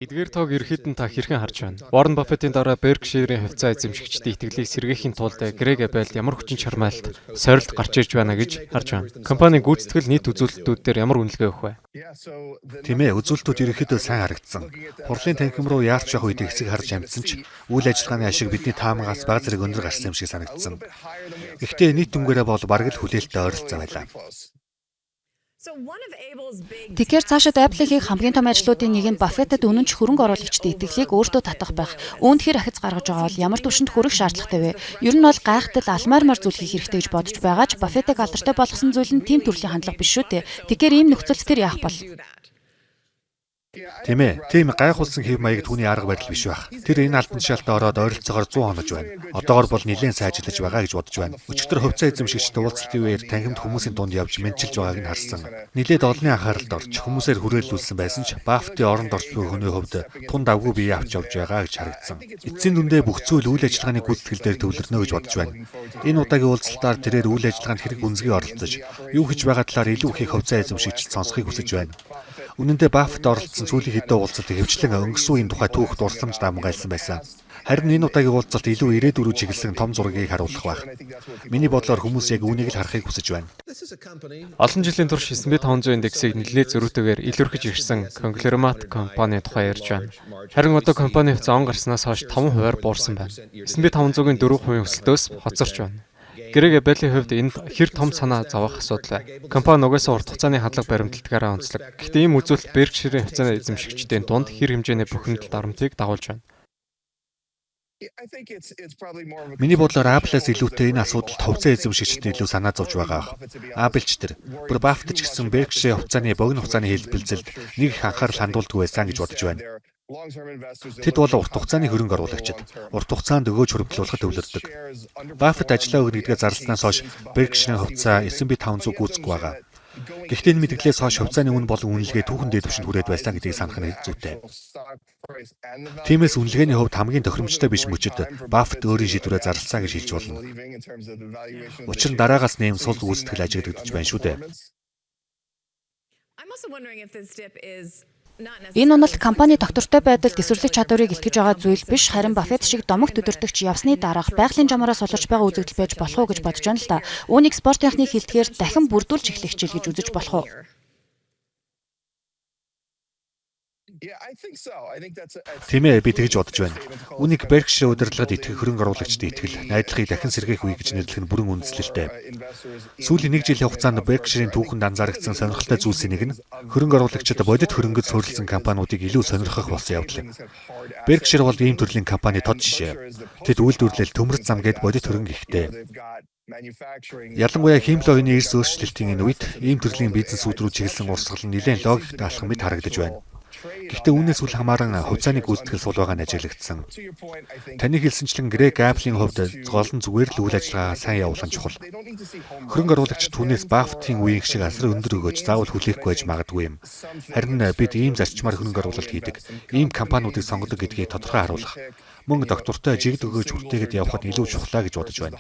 Эдгээр тоог ерхэд нь та хэрхэн харж байна? Warren Buffett-ийн дараа Berkshire-ийн хувьцаа эзэмшигчдийн итгэлийг сэргээхийн тулд Greg Abel ямар хүчин чармайлт сорилт гарч ирж байна гэж харж байна. Компанийн гүйцэтгэл нийт үзүүлэлтүүд дээр ямар үнэлгээ өгөх вэ? Тийм ээ, үзүүлэлтүүд ерөнхийдөө сайн харагдсан. Хурлын танхим руу яарч явах үед хэсэг харж амжсан ч үйл ажиллагааны ашиг бидний таамагаас бага зэрэг өндөр гарсан юм шиг санагдсан. Гэхдээ нийт дүнгээрээ бол бараг л хүлээлттэй ойролцоо байлаа. Тэгэхээр цаашид Apple-ийн хамгийн том ажлуудын нэг нь Buffett-д үнэнч хөрөнгө оруулагчдын итгэлийг өөртөө татах байх. Үүнд хэр ахиц гаргаж байгаа бол ямар түвшинд хүрэх шаардлагатай вэ? Ер нь бол гайхтал алмаар зүйл хийх хэрэгтэй гэж бодож байгаа ч Buffett-ыг алдартай болгосон зүйл нь тийм төрлийн хандлага биш шүү дээ. Тэгэхээр ийм нөхцөлд тэр яах бол? Тийм ээ, тийм гайхуулсан хэв маяг түүний арга барил биш байх. Тэр энэ албан тушаалтад ороод ойролцоогоор 100 хонож байна. Одоогор бол нэлээд сайн ажиллаж байгаа гэж бодож байна. Өчигдөр хувьцаа эзэмшигчдийн уулзалтын үеэр танхимд хүмүүсийн дунд явж мэнчилж байгааг нь харсан. Нэлээд олонний анхааралд орж хүмүүсээр хүрээлүүлсэн байсан ч Buffett-ийн оронд орж буй хүний хувьд тун давгүй бие авч явж байгаа гэж харагдсан. Эцсийн дүндээ бүх зүйл үйл ажиллагааны гүйцэтгэл дээр төвлөрнө гэж бодож байна. Энэ удаагийн уулзалтаар тэрээр үйл ажиллагаанд хэрэг үнцгий оролцож, юу хийж байгаа талаар илүү их хувьцаа эзэмшигчд сонсохыг хүсэж байна. Үнэн дээр Buffett оролцсон сүүлийн хэдэн уулзалтыг хэвчлэн өнгөрсөн үеийн тухай түүх дурсамж давмгайлсан байсан. Харин энэ удаагийн уулзалт илүү ирээдүйн рүү чиглэсэн том зургийг харуулах байх. Миний бодлоор хүмүүс яг үүнийг л харахыг хүсэж байна. Олон жилийн турш S&P 500 индексийг нэлээд зөрүүтэйгээр илүүрхэж ирсэн конгломерат компани тухай ярьж байна. Харин одоо компани хувьцаа он гарснаас хойш 5% буурсан байна. S&P 500-ийн 4% өсөлтөөс хоцорч байна. Greg Abel-ийн хувьд энд хэр том санаа зовох асуудал вэ? Компани угаасаа урт хугацааны хандлага баримталтгаараа онцлог. Гэхдээ ийм үзүүлэлт Berkshire-ийн хувьцааны эзэмшигчдийн дунд хэр хэмжээний бухимдал дарамтыг дагуулж байна. Миний бодлоор Apple-аас илүүтэй энэ асуудалд хувьцаа эзэмшигчдийн илүү санаа зовж байгаа. Apple ч тэр бүр Buffett ч гэсэн Berkshire хувьцааны богино хугацааны хэлбэлзэлд нэг их анхаарал хандуулдаг байсан гэж бодож байна. Тэд бол урт хугацааны хөрөнгө оруулагчид, урт хугацаанд өгөөж хөрвүүлүүлэхэд төвлөрдөг. Buffett ажиллаа өгнө гэдгээ зарлснаас хойш Berkshire-ийн хувьцаа S&P 500 гүйцэхгүй байгаа. Гэхдээ энэ мэдгэлээс хойш хувьцааны үн болон үнэлгээ түүхэн дээд түвшинд хүрээд байсан гэдгийг санах нь зүйтэй. Тиймээс үнэлгээний хувьд хамгийн тохиромжтой биш мөчид Buffett өөрийн шийдвэрээ зарласан гэж хэлж болно. Учир нь дараагаас нэм сул гүйцэтгэл ажиглагдаж байна шүү дээ. Энэ уналт компани доктортой байдалд эсвэрлэх чадварыг илтгэж байгаа зүйл биш, харин Buffett шиг домогт өдөртөгч явсны дараах байгалийн жамаараас сулж байгаа үзэгдэл байж болох уу гэж бодож байна л да. Үүнийг спортын хэлтгээр дахин бүрдүүлж эхлэх хичээл гэж үзэж болох уу? Тийм ээ, би тэгж бодож байна. Үүнийг Berkshire удирдлагад итгэх хөрөнгө оруулагчдын итгэл, найдварыг дахин сэргээх үе гэж нэрлэх нь бүрэн үндэслэлтэй. Сүүлийн нэг жилийн хугацаанд Berkshire-ийн түүхэнд анзаарэгдсэн сонирхолтой зүйлсийн нэг нь хөрөнгө оруулагчид бодит хөрөнгөд суурилсан компаниудыг илүү сонирхох болсон явдал. Berkshire бол ийм төрлийн компани тод жишээ. Тэд үйлдвэрлэл, төмөрц зам гээд бодит хөрөнгө ихтэй. Ялангуяа химийн оюуны эрс өөрчлөлтийн энэ үед ийм төрлийн бизнесүүд рүү чиглэсэн урсгал нь нэлээд логиктой алхам мэт харагдаж байна. Гэхдээ үүнээс үл хамааран хувьцааны гүйцэтгэл сул байгаа нь ажиглагдсан. Таны хэлсэнчлэн Greg Abel-ийн хувьд гол нь зүгээр л үйл ажиллагаа сайн явуулах нь чухал. Хөрөнгө оруулагч түүнээс Buffett-ийн үеийн шиг асар өндөр өгөөж заавал хүлээхгүй байж магадгүй юм. Харин бид ийм зарчмаар хөрөнгө оруулалт хийдэг, ийм компаниудыг сонгодог гэдгийг тодорхой харуулах. Мөн доктортой жигд өгөөж хүртээгээд явхад илүү чухлаа гэж бодож байна.